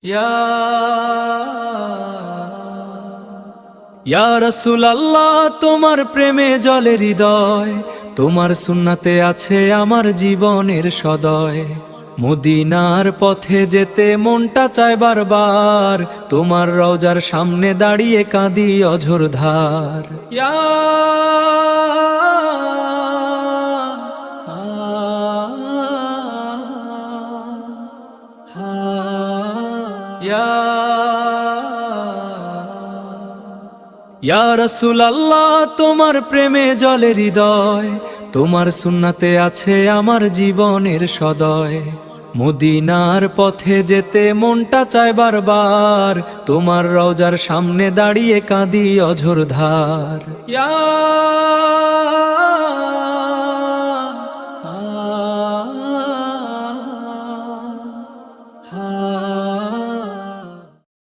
ইয়া ইয়া রাসূলুল্লাহ, তোমার প্রেমে জ্বলে হৃদয়, তোমার সুন্নাতে আছে আমার জীবনের সদয়। মদিনার পথে যেতে মনটা চায় বারবার, তোমার রওজার সামনে দাঁড়িয়ে কাঁদি অঝোর ধার। ইয়া ইয়া ইয়া রাসূলুল্লাহ, তোমার প্রেমে জ্বলে হৃদয়, তোমার সুন্নাতে আছে আমার জীবনের সদয়। মদিনার পথে যেতে মনটা চায় বারবার, তোমার রওজার সামনে দাঁড়িয়ে কাঁদি অঝোর ধার। ইয়া